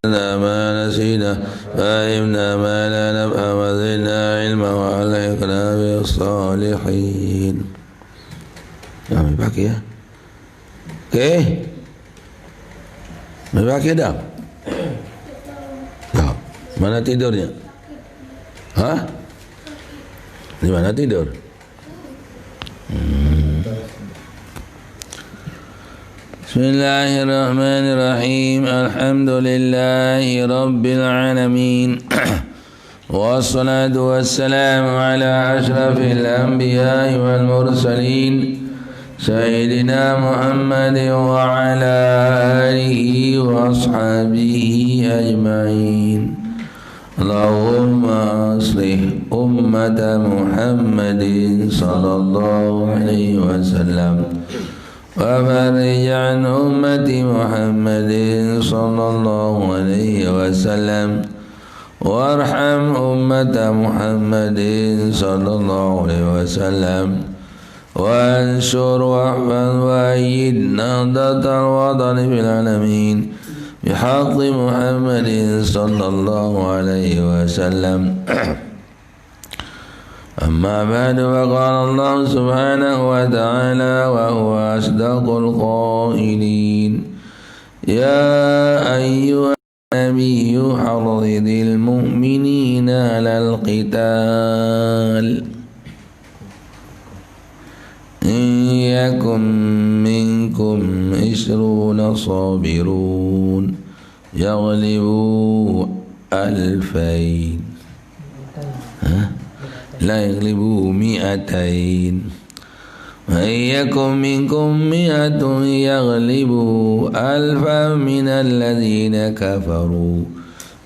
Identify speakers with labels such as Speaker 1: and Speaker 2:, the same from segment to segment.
Speaker 1: ما نسينا فهمنا ما لا نفهم وزدنا علما وألحقنا بالصالحين. Kami pakai ya. Oke. Kami pakai dah. Ya. Mana tidurnya? Hah? Di mana tidur? Bismillahirrahmanirrahim. Alhamdulillahi rabbil alamin. Wassalatu wassalamu ala ashrafil anbiya'i wal mursalin Sayyidina Muhammadin wa ala alihi wa ashabihi ajma'in. Allahumma aslih ummata Muhammadin sallallahu alaihi wasallam wa farij an ummati Muhammadin sallallahu alaihi wasallam warham ummata Muhammadin sallallahu alaihi wasallam wansur wahfaz wa ayyid nahdatal wadani fil alamin bihaqqi Muhammadin sallallahu alaihi wasallam. أما بعد فقال الله سبحانه وتعالى وهو أصدق القائلين يا أيها النبي حرض المؤمنين على القتال إن يكن منكم 20 صابرون يغلبوا 2000 لا يغلبوا 200 وإن يكن منكم 100 يغلبوا 1000 من الذين كفروا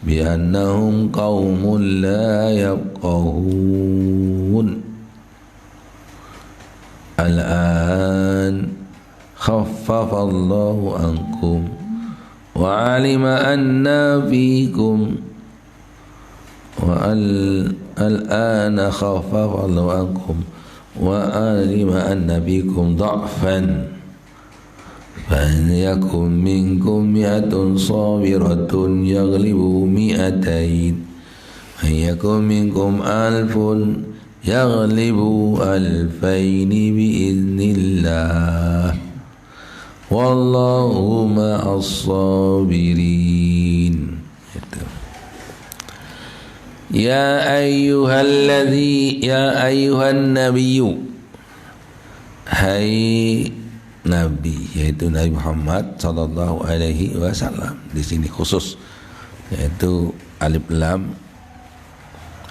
Speaker 1: بأنهم قوم لا يفقهون الآن خفف الله عنكم وعلم أن فيكم الآن خفف الله عنكم وعلم أن بكم ضعفا فإن يكن منكم 100 صابرة يغلبوا 200 وإن يكن منكم 1000 يغلبوا 2000 بإذن الله والله مع الصابرين. Ya ayyuhan nabiyyu, hai nabi, yaitu Nabi Muhammad sallallahu alaihi wasallam. Di sini khusus yaitu alif lam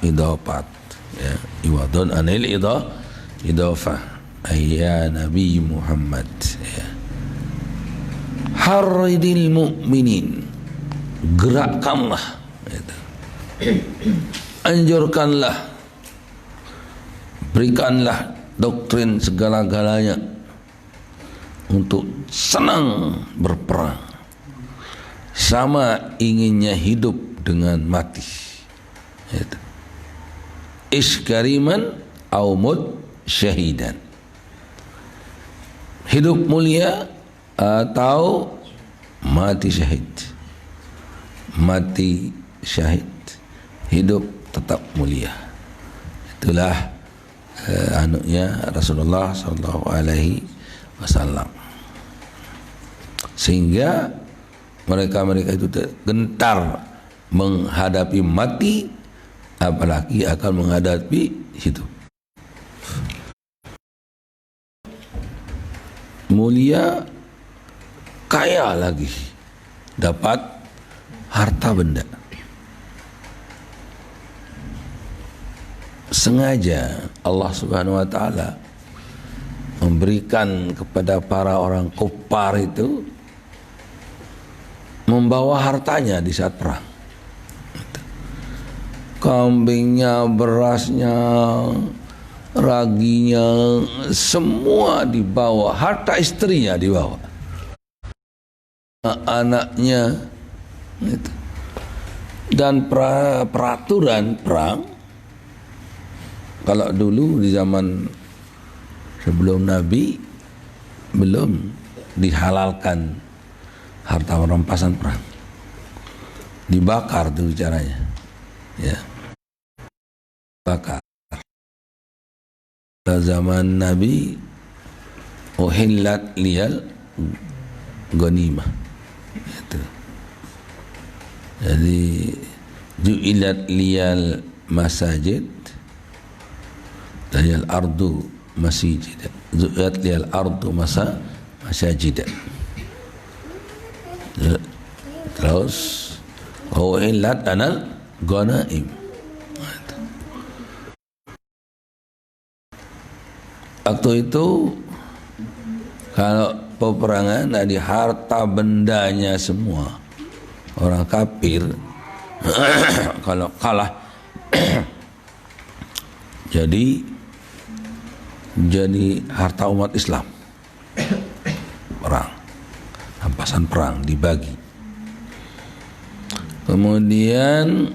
Speaker 1: idhofat ya, iwadun anil idhofah ya Nabi Muhammad ya. Harridil mu'minin, gerakkanlah gitu. Anjurkanlah, berikanlah doktrin segala-galanya untuk senang berperang, sama inginnya hidup dengan mati. Iskariman au mut syahidan, hidup mulia atau mati syahid. Mati syahid, hidup tetap mulia. Itulah anunya Rasulullah sallallahu alaihi wasallam. Sehingga mereka-mereka itu gentar menghadapi mati, apalagi akan menghadapi hidup. Mulia, kaya lagi, dapat harta benda. Sengaja Allah Subhanahu wa taala memberikan kepada para orang kufar itu membawa hartanya di saat perang. Kambingnya, berasnya, raginya, semua dibawa, harta istrinya dibawa, anaknya gitu. Dan peraturan perang, kalau dulu di zaman sebelum Nabi belum dihalalkan harta rampasan perang. dibakar tuh caranya, ya, bakar. Zaman Nabi uhillat liyal ghanimah, itu. Jadi ju'ilat liyal masajid liyal ardu masjid, ju'ilat liyal ardu masajid. Terus uhillat anal ghanaim. Waktu itu kalau peperangan dari harta bendanya semua orang kafir kalau kalah jadi harta umat Islam, perang, rampasan perang dibagi. Kemudian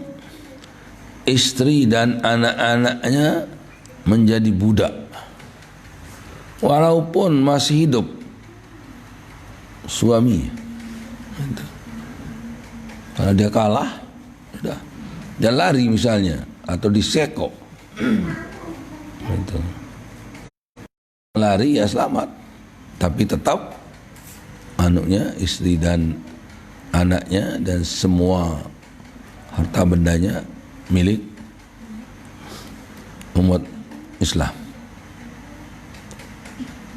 Speaker 1: istri dan anak-anaknya menjadi budak walaupun masih hidup suami. Kalau dia kalah, sudah, dia lari misalnya atau diseko, lari ya selamat, tapi tetap anaknya, istri dan anaknya dan semua harta bendanya milik umat Islam.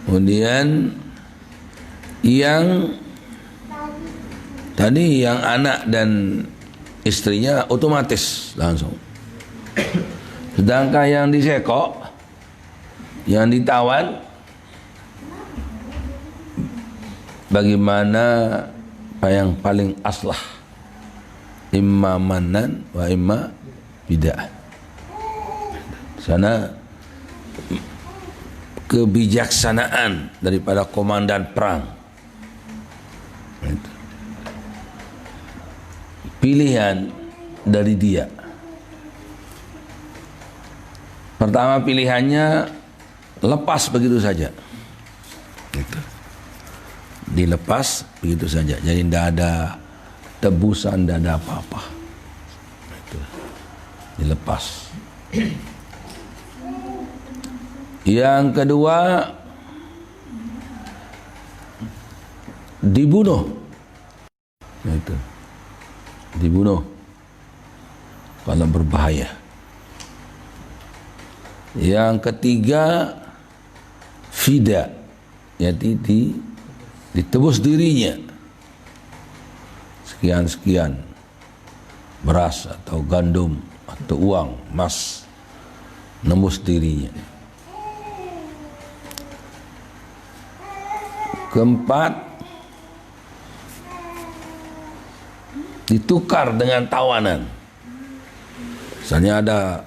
Speaker 1: Kemudian yang tadi yang anak dan istrinya otomatis langsung. Sedangkan yang disekok, yang ditawan, bagaimana yang paling aslah, imma manan wa imma bid'ah. Sana kebijaksanaan daripada komandan perang. Pilihan dari dia. Pertama pilihannya lepas begitu saja. Dilepas begitu saja. Jadi tidak ada tebusan, tidak ada apa-apa. Dilepas. Yang kedua dibunuh. Itu. Dibunuh kalau berbahaya. Yang ketiga fida, yaitu ditebus dirinya sekian-sekian beras atau gandum atau uang, emas, nembus dirinya. Keempat, ditukar dengan tawanan. Misalnya ada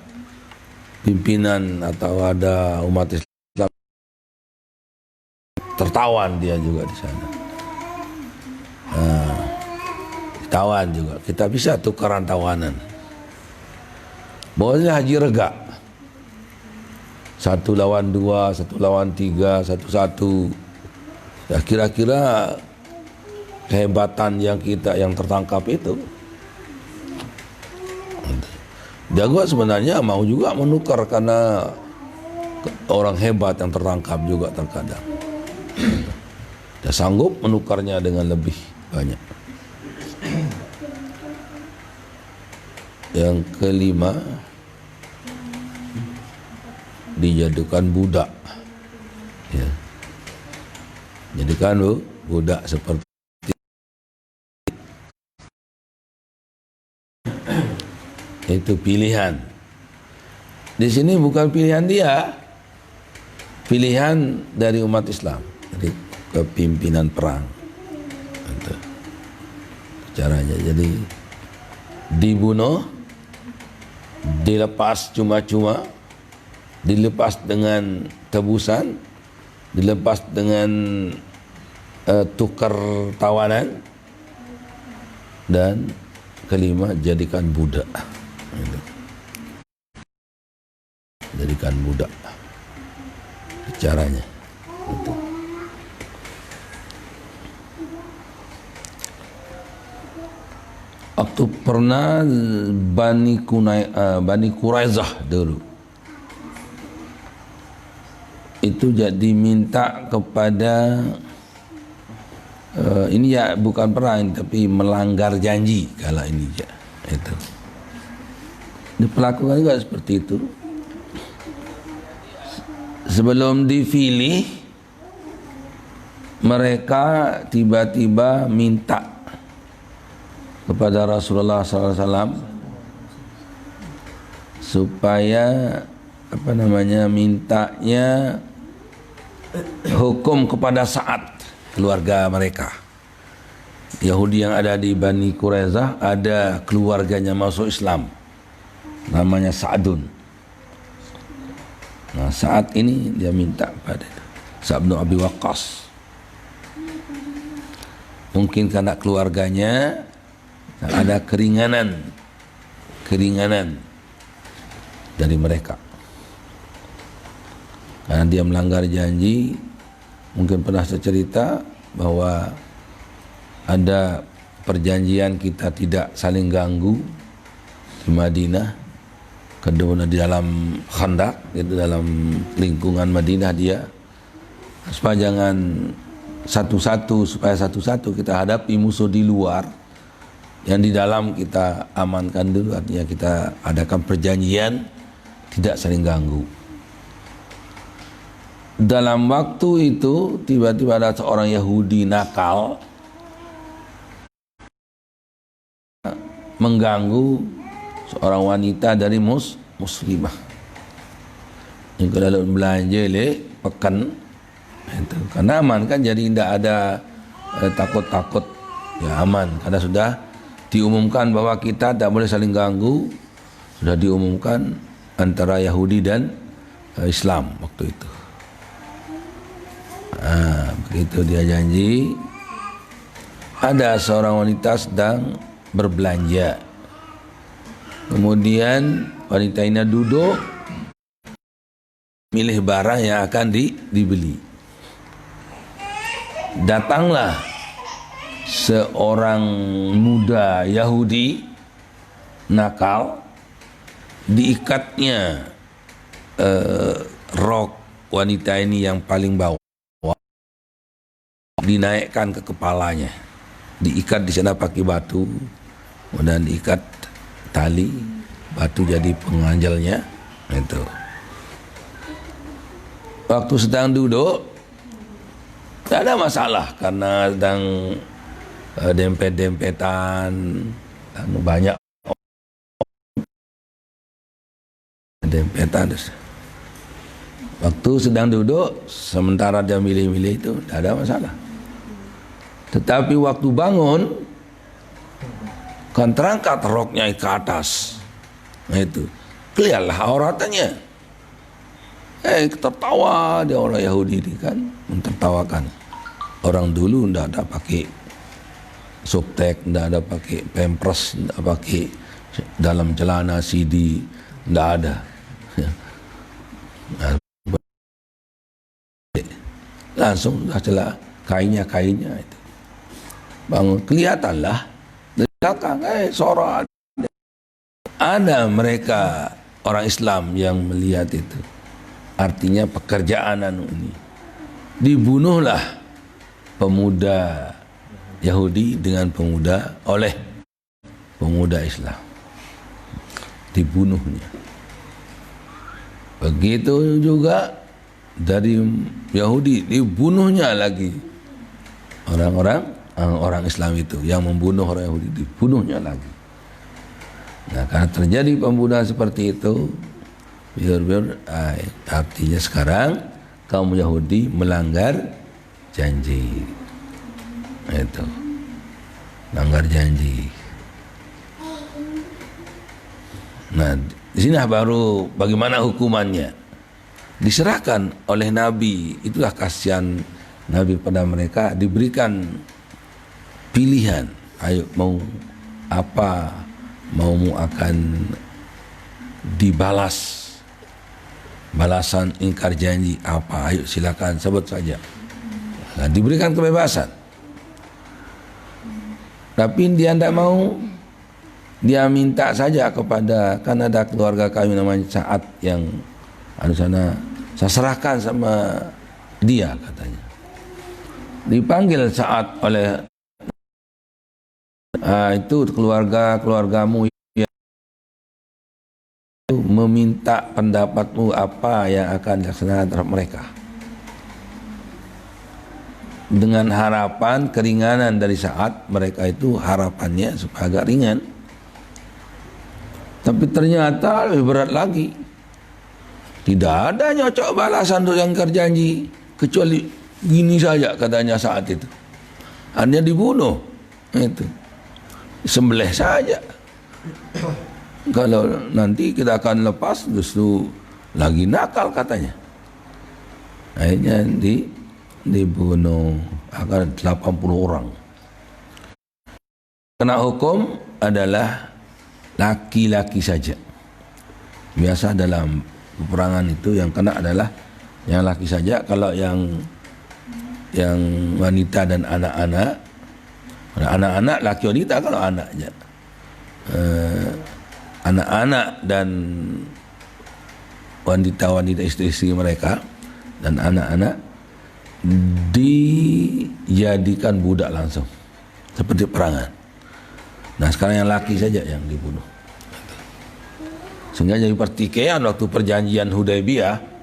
Speaker 1: pimpinan atau ada umat Islam tertawan, dia juga di sana. Tawan juga. Kita bisa tukaran tawanan. Bahwasanya haji rega. 1 lawan 2, 1 lawan 3, 1-1. Ya, kira-kira kehebatan yang tertangkap itu. Dia juga sebenarnya mau juga menukar karena orang hebat yang tertangkap juga terkadang. Dia sanggup menukarnya dengan lebih banyak. Yang kelima, dijadikan budak. Ya. Jadikan budak seperti itu pilihan. Di sini bukan pilihan dia, pilihan dari umat Islam, dari kepimpinan perang. Itu caranya. Jadi dibunuh, dilepas cuma-cuma, dilepas dengan tebusan, dilepas dengan tukar tawanan, dan kelima jadikan budak. Jadikan budak. Caranya. Itu. Waktu pernah Bani Quraizah dulu itu jadi minta kepada ini ya bukan perang tapi melanggar janji kala ini ya itu diperlakukan juga seperti itu. Sebelum dipilih mereka tiba-tiba minta kepada Rasulullah SAW supaya mintanya hukum kepada Sa'ad, keluarga mereka. Yahudi yang ada di Bani Quraizah ada keluarganya masuk Islam, namanya Sa'dun. Nah, saat ini dia minta pada Sa'ad bin Abi Waqqas. Mungkin karena keluarganya ada keringanan dari mereka. Karena dia melanggar janji, mungkin pernah saya cerita bahwa ada perjanjian kita tidak saling ganggu di Madinah. Kedua di dalam Khandaq, itu dalam lingkungan Madinah dia, supaya satu-satu kita hadapi musuh di luar, yang di dalam kita amankan dulu, artinya kita adakan perjanjian tidak saling ganggu. Dalam waktu itu tiba-tiba ada seorang Yahudi nakal mengganggu seorang wanita dari muslimah yang kalau belanja pekan itu karena aman kan, jadi tidak ada takut-takut ya, aman karena sudah diumumkan bahwa kita tak boleh saling ganggu, sudah diumumkan antara Yahudi dan Islam waktu itu. Begitu dia janji, ada seorang wanita sedang berbelanja, kemudian wanita ini duduk milih barang yang akan dibeli. Datanglah seorang muda Yahudi nakal, diikatnya rok wanita ini yang paling bawah, dinaikkan ke kepalanya, diikat di sana pakai batu, kemudian diikat tali, batu jadi penganjalnya. Itu waktu sedang duduk tidak ada masalah karena sedang dempet-dempetan dan banyak dempetan. Waktu sedang duduk sementara dia milih-milih itu tidak ada masalah. Tetapi waktu bangun kan terangkat roknya ke atas, nah itu kelihatan auratnya. Tertawa dia orang Yahudi ini kan, mentertawakan. Orang dulu tidak ada pakai subtek, tidak ada pakai pampers, tidak pakai dalam celana CD, tidak ada. Langsung sudah celah kainnya itu. Bangun kelihatanlah dari belakang, suara ada mereka orang Islam yang melihat itu. Artinya pekerjaan ini. Dibunuhlah pemuda Yahudi oleh pemuda Islam. Dibunuhnya. Begitu juga dari Yahudi dibunuhnya lagi orang Islam itu yang membunuh orang Yahudi, dibunuhnya lagi. Nah, karena terjadi pembunuhan seperti itu, artinya sekarang kaum Yahudi melanggar janji. Itu melanggar janji. Nah, di sini baru bagaimana hukumannya diserahkan oleh Nabi. Itulah kasihan Nabi pada mereka, diberikan pilihan, ayo mau apa, maumu akan dibalas balasan ingkar janji apa, ayo silakan sebut saja. Nah, diberikan kebebasan, tapi dia tidak mau, Dia minta saja kepada, kan ada keluarga kami namanya Sa'ad yang sana, saya serahkan sama dia katanya. Dipanggil Sa'ad oleh itu keluargamu yang meminta pendapatmu apa yang akan dilaksanakan terhadap mereka, dengan harapan keringanan dari Sa'ad. Mereka itu harapannya supaya agak ringan, tapi ternyata lebih berat lagi. Tidak ada nyocok balasan untuk yang terjanji, kecuali gini saja katanya saat itu, hanya dibunuh, itu sembelih saja. Kalau nanti kita akan lepas, justru lagi nakal katanya. Akhirnya dibunuh akan 80 orang. Kena hukum adalah laki-laki saja. Biasa dalam peperangan itu yang kena adalah yang laki saja. Kalau yang wanita dan anak-anak laki wanita, kalau anaknya anak-anak dan wanita-wanita istri-istri mereka dan anak-anak dijadikan budak langsung seperti perangan. Nah sekarang yang laki saja yang dibunuh, sehingga jadi pertikaian waktu perjanjian Hudaybiyah.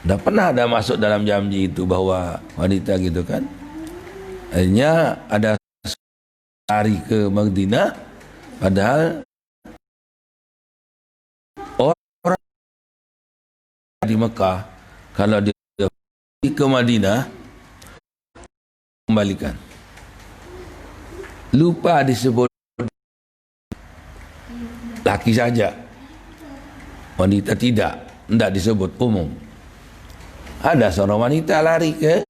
Speaker 1: Tidak pernah ada masuk dalam janji itu bahwa wanita gitu kan. Akhirnya ada lari ke Madinah, padahal orang di Mekah kalau dia ke Madinah kembalikan. Lupa disebut laki saja, wanita tidak disebut umum. Ada seorang wanita lari ke,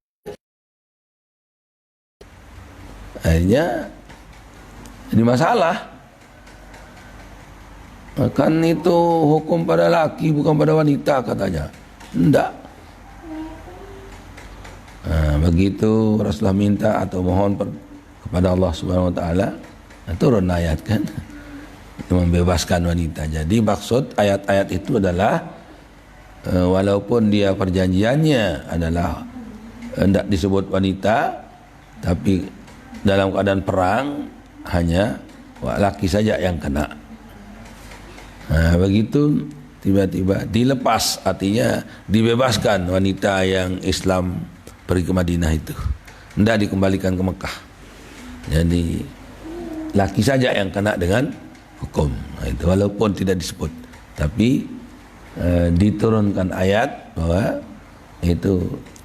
Speaker 1: akhirnya jadi masalah. Kan itu hukum pada laki bukan pada wanita katanya. Tidak. Nah, begitu Rasulullah minta atau mohon kepada Allah Subhanahu Wa Taala, turun ayat kan, membebaskan wanita. Jadi maksud ayat-ayat itu adalah walaupun dia perjanjiannya adalah tidak disebut wanita, tapi dalam keadaan perang hanya laki saja yang kena. Nah, begitu tiba-tiba dilepas, artinya dibebaskan wanita yang Islam pergi ke Madinah itu, tidak dikembalikan ke Mekah. Jadi laki saja yang kena dengan hukum. Nah, itu walaupun tidak disebut, tapi diturunkan ayat bahwa itu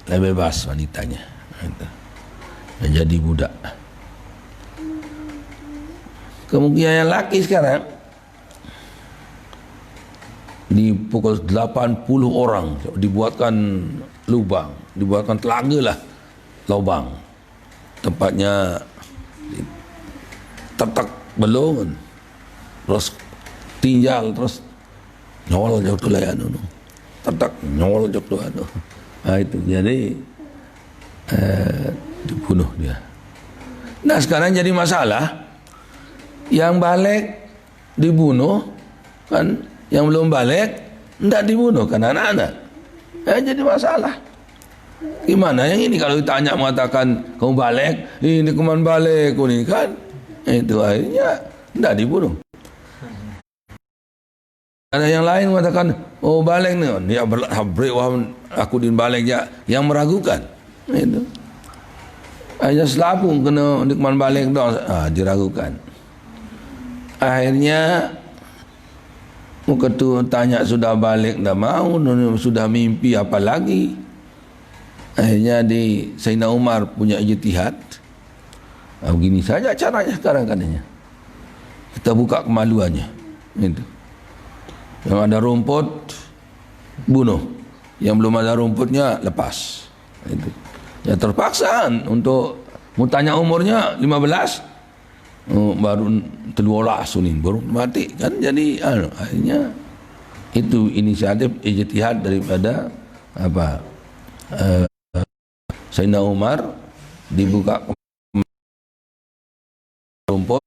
Speaker 1: bebas wanitanya, itu menjadi budak. Kemudian yang laki sekarang dipukul 80 orang, dibuatkan lubang, dibuatkan telaga lah, lubang, tempatnya tetak belum, terus tinjal, terus nyol jauh tu layan tu, tetak nyol jauh tu anu. Itu jadi dibunuh dia. Nah sekarang jadi masalah, yang balik dibunuh kan, yang belum balik tidak dibunuh kan anak-anak. Jadi masalah. Gimana yang ini kalau ditanya mengatakan kamu balik, ini kemana balik ini kan, itu akhirnya tidak dibunuh. Ada yang lain mengatakan, oh balik nih, dia berberi aku din balik ya, yang meragukan. Itu hanya selapung kena nikman balik dong, diragukan. Akhirnya muka tu tanya sudah balik, dah mau, sudah mimpi apa lagi. Akhirnya di Sayyidina Umar punya ijtihad. Begini saja caranya sekarang katanya. Kita buka kemaluannya. Itu. Yang ada rumput bunuh, yang belum ada rumputnya lepas. Itu. Ya terpaksa untuk mau tanya umurnya 15, baru terluolah sunin baru mati kan. Jadi akhirnya itu inisiatif ijtihad daripada Sayyidina Umar, dibuka rumput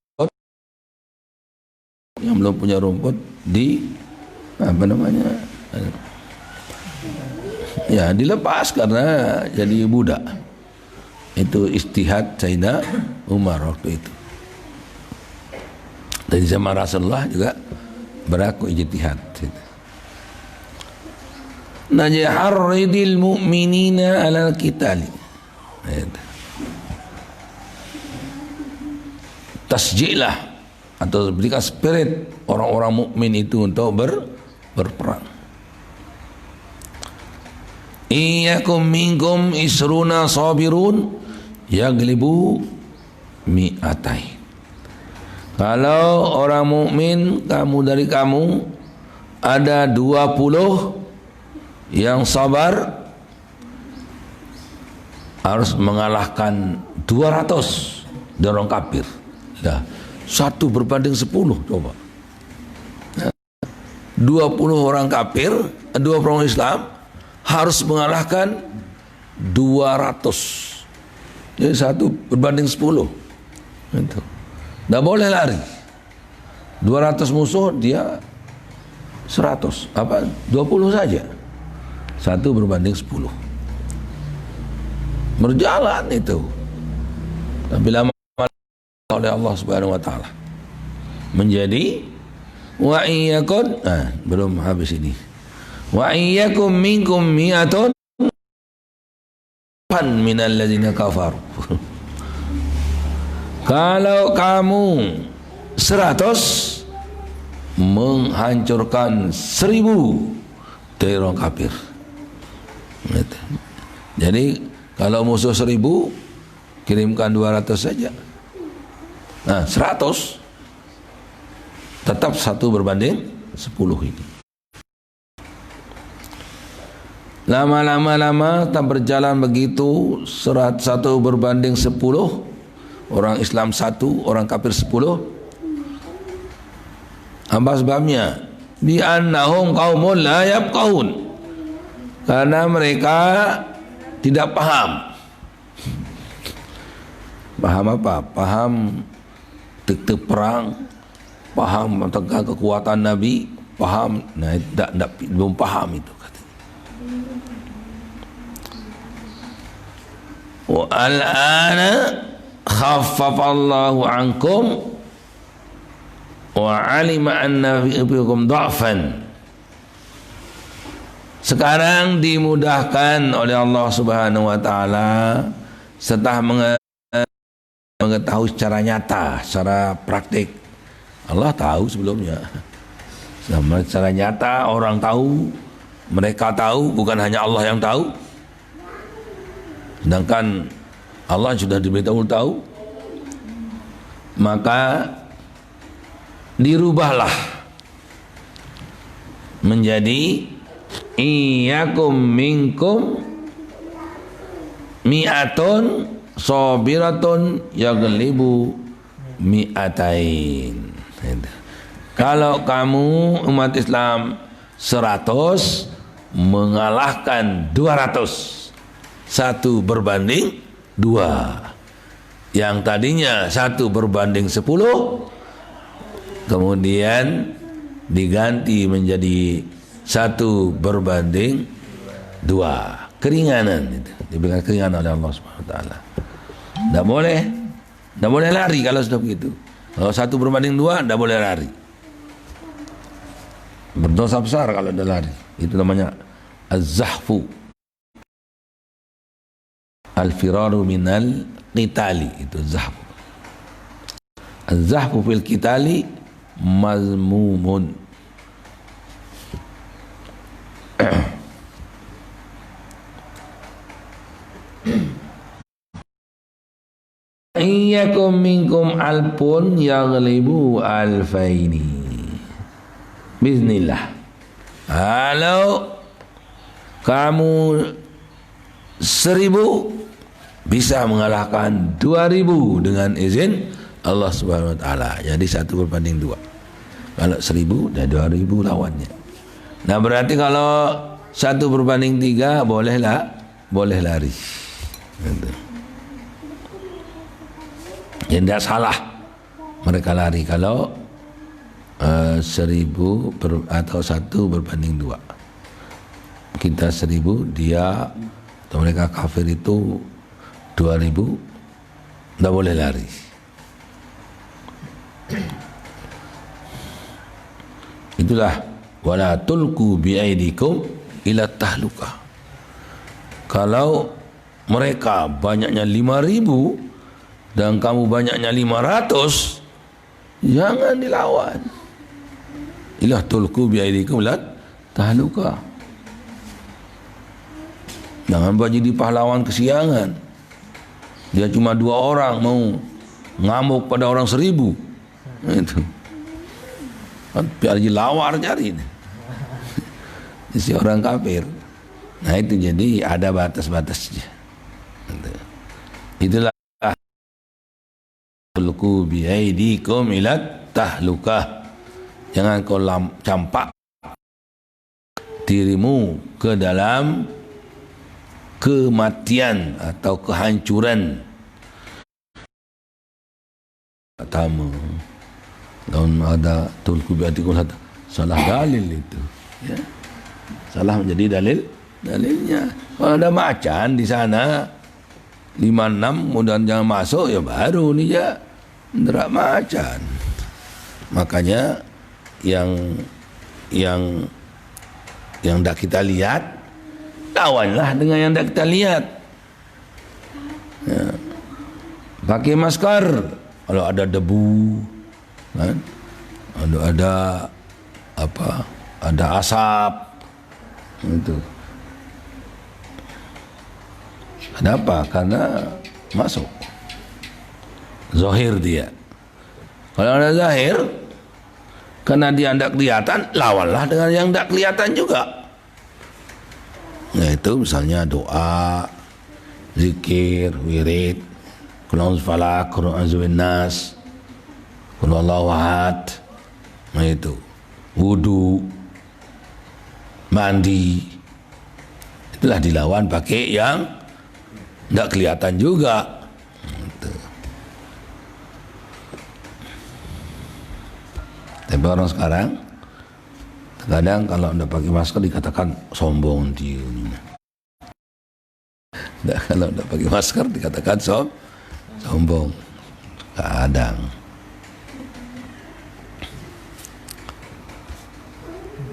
Speaker 1: yang belum punya rumput di apa namanya, ya dilepas karena jadi budak. Itu istihad Sayyidina Umar waktu itu. Dari zaman Rasulullah juga berlaku ijtihad. Najharridil mu'minina alal qitali. Tasjilah atau berikan spirit orang-orang mukmin itu untuk berperang. Iyyakum minkum isruna sabirun yaglibu mi'atai. Kalau orang mukmin dari kamu ada 20 yang sabar, harus mengalahkan 200 dari orang kafir. Dah, 1 berbanding 10 coba. 20 orang kafir, 20 orang Islam harus mengalahkan 200. Jadi 1 berbanding 10. Itu. Tidak boleh lari. 200 musuh, dia 100. Apa? 20 saja. 1 berbanding 10. Berjalan itu. Tapi lama oleh Allah Subhanahu wa taala menjadi wa iyyakum, belum habis ini, wa iyyakum minkum mi'atun minal ladzina kafaru. Kalau kamu 100 menghancurkan 1000 dari orang kafir. Jadi kalau musuh 1000 kirimkan 200 saja. Nah, 100 tetap 1 berbanding 10 ini. Lama-lama tak berjalan begitu, 1 berbanding 10, orang Islam 1, orang kafir 10. Apa sebabnya? Bi annahum qaumun la yafqahun. Karena mereka tidak paham. Paham apa? Paham titik perang, paham tentang kekuatan Nabi, paham. Nah, belum paham itu katanya. Wa al-ana khaffafallahu ankum wa alima anna fiikum dha'fan. Sekarang dimudahkan oleh Allah Subhanahu wa taala setelah mengetahui secara nyata, secara praktik. Allah tahu sebelumnya. Secara nyata orang tahu, mereka tahu, bukan hanya Allah yang tahu. Sedangkan Allah sudah diberitahu tahu. Maka dirubahlah menjadi iyyakum minkum mi'atun sabiratun yaglibu mi'atain. Kalau kamu umat Islam 100 mengalahkan 200, 1 berbanding 2. Yang tadinya 1 berbanding 10 kemudian diganti menjadi 1 berbanding 2. Keringanan itu diberikan keringanan oleh Allah Subhanahu wa taala. Tidak boleh lari kalau sudah begitu. Kalau 1 berbanding 2 tidak boleh lari. Berdosa besar kalau ada lari. Itu namanya az-zahfu, al-firaru minal qitali. Itu zahfu. Az-zahfu fil qitali mazmumun. Iyyakum minkum alpun yaghlibu alfaini. Bismillah. Kalau kamu 1000 bisa mengalahkan 2000 dengan izin Allah Subhanahu wa taala. Jadi 1 berbanding 2. Kalau 1000 dan 2000 lawannya. Nah, berarti kalau 1 berbanding 3 boleh lari. Gitu. Ya, tidak salah mereka lari kalau atau 1/2. Kita 1000, dia atau mereka kafir itu 2000, tidak boleh lari. Itulah wala tulqu biaidikum ila tahluka. Kalau mereka banyaknya 5000 dan kamu banyaknya 500, jangan dilawan. Ila tulqu biaidikum ila tahluka. Jangan buat jadi pahlawan kesiangan. Dia cuma 2 orang mau ngamuk pada orang 1000. Itu biar dilawar cari si orang kafir. Nah itu jadi ada batas-batasnya. Itulah tulqu biaidikum ila tahlukah. Jangan kau campak dirimu ke dalam kematian atau kehancuran. Pertama, daun ada tulqu biaidikum, salah dalil itu, ya. Salah menjadi dalilnya. Kalau ada macan di sana 56, kemudian jangan masuk, ya baru nih ya nderak macan. Makanya yang tidak kita lihat, lawanlah dengan yang tidak kita lihat. Ya. Pakai masker kalau ada debu, kan? Ada apa? Ada asap, itu. Kenapa? Karena masuk zahir dia. Kalau ada zahir, karena dia tidak kelihatan, lawanlah dengan yang tidak kelihatan juga. Yaitu misalnya doa, zikir, wirid, qul a'udzu falaq, qul a'udzu binnas, qul huwallahu ahad. Nah itu wudu, mandi, itulah dilawan pakai yang tidak kelihatan juga. Gitu. Tapi orang sekarang kadang kalau tidak pakai masker dikatakan sombong dia. Kalau tidak pakai masker dikatakan sombong. Kadang.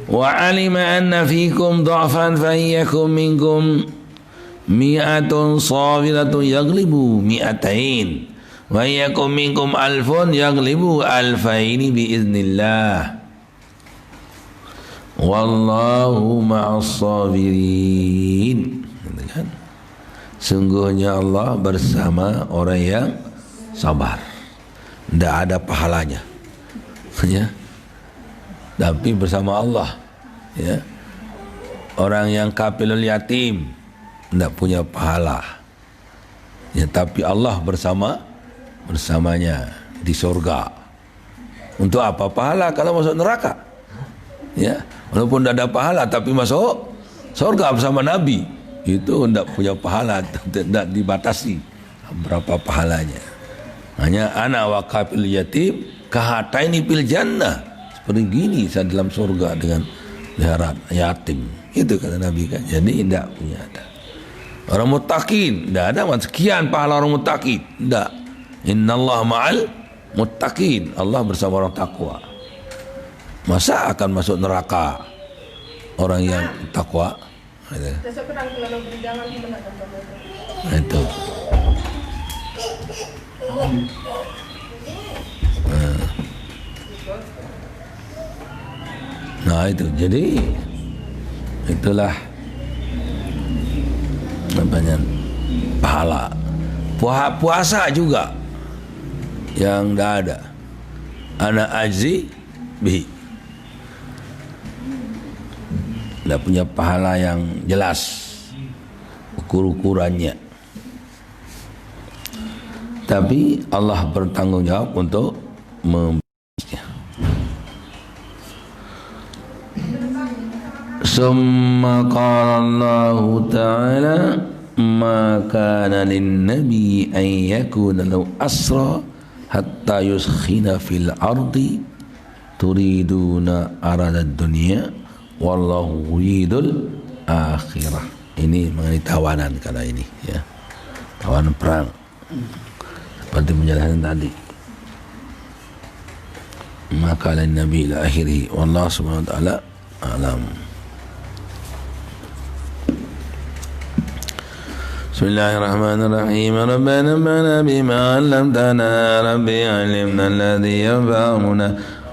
Speaker 1: Wa alima anna fikum dha'fan fayyakum minkum mi'atun sabiratun yaglibu mi'atain wa yakum minkum alfun yaglibu alfaini biiznillah wallahu ma'as sabirin. Sungguhnya Allah bersama orang yang sabar. Tidak ada pahalanya, ya, tapi bersama Allah, ya. Orang yang kafilul yatim tidak punya pahala, ya, tapi Allah bersamanya di surga. Untuk apa pahala kalau masuk neraka? Ya, walaupun tidak ada pahala tapi masuk surga bersama Nabi, itu tidak punya pahala, tidak dibatasi berapa pahalanya. Hanya ana wa kafil yatim kahataini fil jannah, seperti gini saya dalam surga dengan pelihara yatim. Itu kata Nabi kan. Jadi tidak punya ada. Orang muttaqin, tidak ada sekian pahala orang muttaqin. Tidak. Innallaha ma'al muttaqin. Allah bersama orang takwa. Masa akan masuk neraka orang yang takwa? Itu. Nah itu, jadi itulah namanya pahala. Puasa juga yang tidak ada. Ana ajzi bihi, tidak punya pahala yang jelas ukur-ukurannya. Tapi Allah bertanggung jawab untuk memberinya. Summa qala Allah Ta'ala ma kana lin-nabi an yakuna lahu asra hatta yuskhina fil ardi turiduna aradad dunia wallahu yuridul akhirah. Ini mengenai tawanan kala ini ya. Tawanan perang. Seperti penjelasan tadi. Maka Nabi ila akhirih wallahu subhanahu wa ta'ala alam. Bismillahirrahmanirrahim. Rabbana anfa'na bima 'allamtana rabbi 'allimna alladhi yanfa'una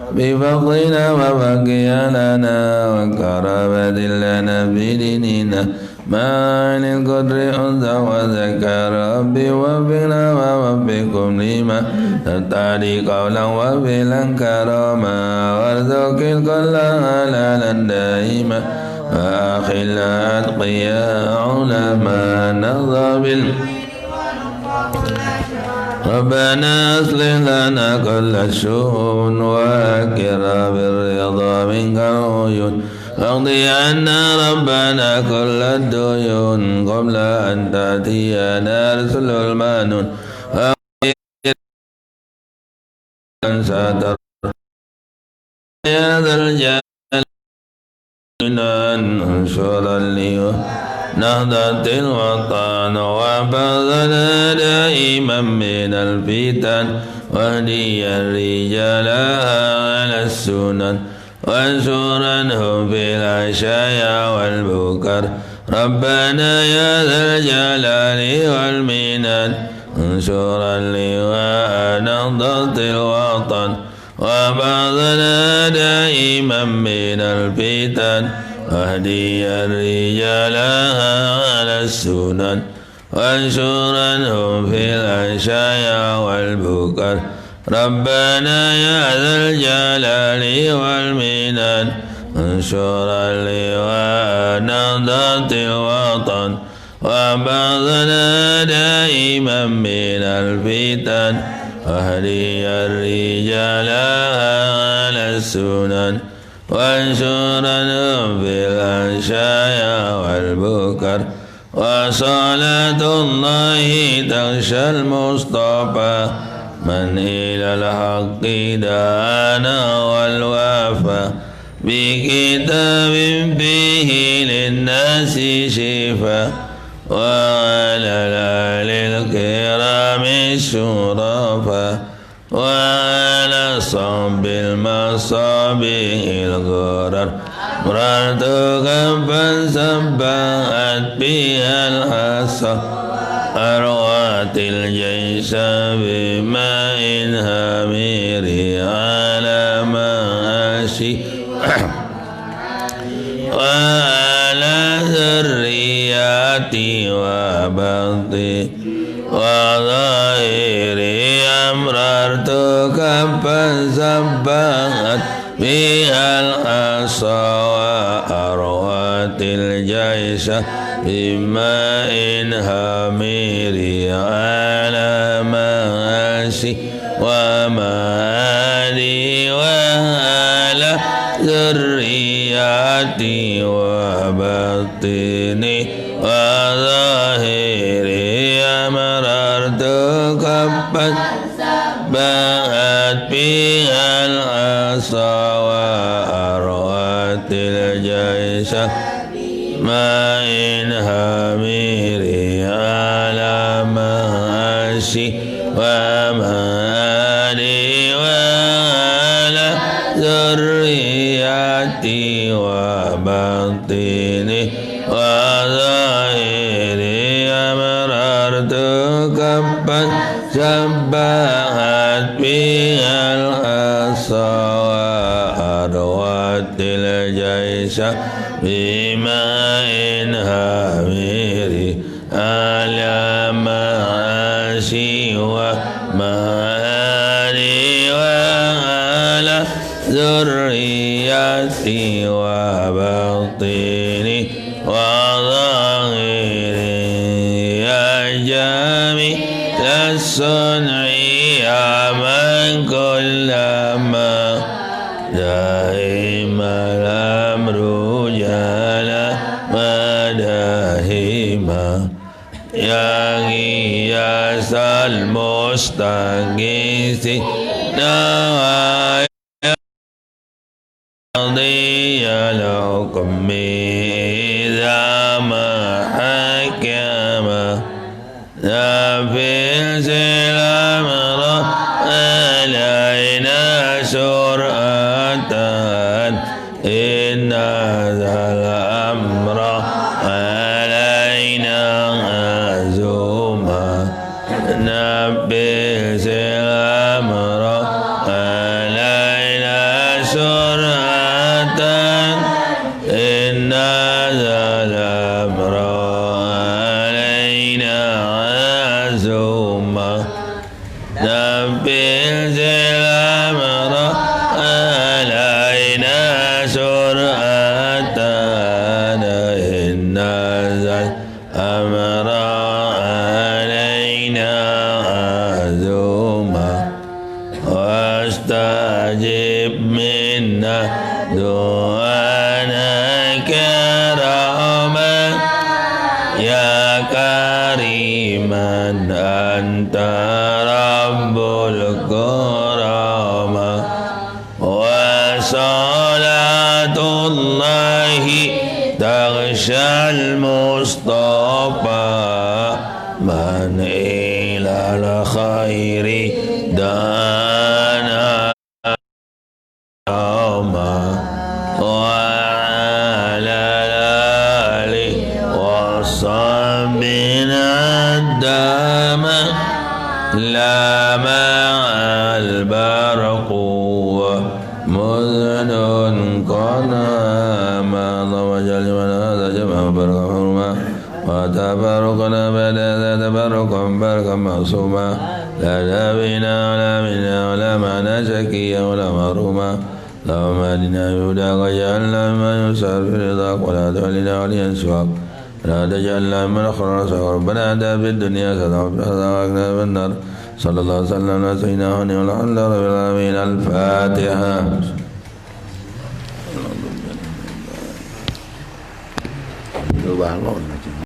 Speaker 1: بفضلنا وبقي لنا وكرامة لنا بديننا ما عن القدر أنثى وذكر ربي وفقنا ووفقكم لما تتعدي قولا وفعلا كراما وارزق الكل حلالا دائما وأخل أتقياء علماء نظر ربنا أصلح لنا كل الشؤون وأكرم بالرضا منك العيون واقضي عنا ربنا كل الديون قبل أن تأتينا رسل المنون يا ذا الجلال أن أنشر لي نهضة الوطن وحفظنا دائما من الفتن واهدي الرجال على السنن وانصرنهم في العشايا والبكر ربنا يا ذا الجلال والمنن انصر اللواء نهضة الوطن وحفظنا دائما من الفتن واهدي الرجال على السنن وانشرنهم في العشايا والبكر ربنا يا ذا الجلال والمنن انشر اللواء نهضة الوطن وحفظنا دائما من الفتن واهدي الرجال على السنن وانشرنا في العشايا والبكر وصلاة الله تغشى المصطفى من إلى الحق دعانا والوفا بكتاب فيه للناس شفاء وعلى الآل الكرام الشرفاء وعلى صب المصابيح الغرر مررت كفا سبحت بها الحصى أروات الجيش بماء هامير على ماشي وعلى ذرياتي وبطي وظاهري أمررت كفا سبحت بها الحصى وأروات الجيش بماء هامير على ماشي ومالي وعلى ذرياتي وبطني وظاهري مررت كفا سبحت بها العصا وأروت الجيش ماء هامير على ماشي ومالي وعلى ذرياتي وبطني وظاهري مررت كفا سبحت بها الحصى وأروت الجيش بماء هامير على ماشي ومالي وعلى ذريتي وبطني وظاهري يا جميل الصنع يا من كلما دائم الأمر جل مداهما يا غياث المستغيث قاضي الحكم إذا ما حكم نفذ الأمر علينا سرعة إن ذا الأمر علينا عزوما نفذ الأمر علينا سرعة إن ذا الأمر علينا عزوما نفذ الأمر علينا سرعة إن ذا الأمر علينا عزوما واستجب منا دعانا كرما يا كريما أنت رب الكرامة وصلاة الله تغشى المصطفى من إلى الخير دانا وعلى الآله والصحبه الدام لا مع البرق ومذن قنام اللهم اجعل من هذا جمع بركة حرما وتبركنا بعد هذا تبركا بركا معصوما لا نبينا ولا منا ولا معنا شكيا ولا محروما اللهم اهدنا بهداك واجعلنا ممن يسار في رضاك ولا تولنا وليا سواك ولا تجعلنا من اخرس ربنا اتنا في الدنيا حسنة وفي الآخرة وقنا عذاب النار صلى الله وسلم على سيدنا محمد والحمد لله رب العالمين الفاتحة Subhanallah.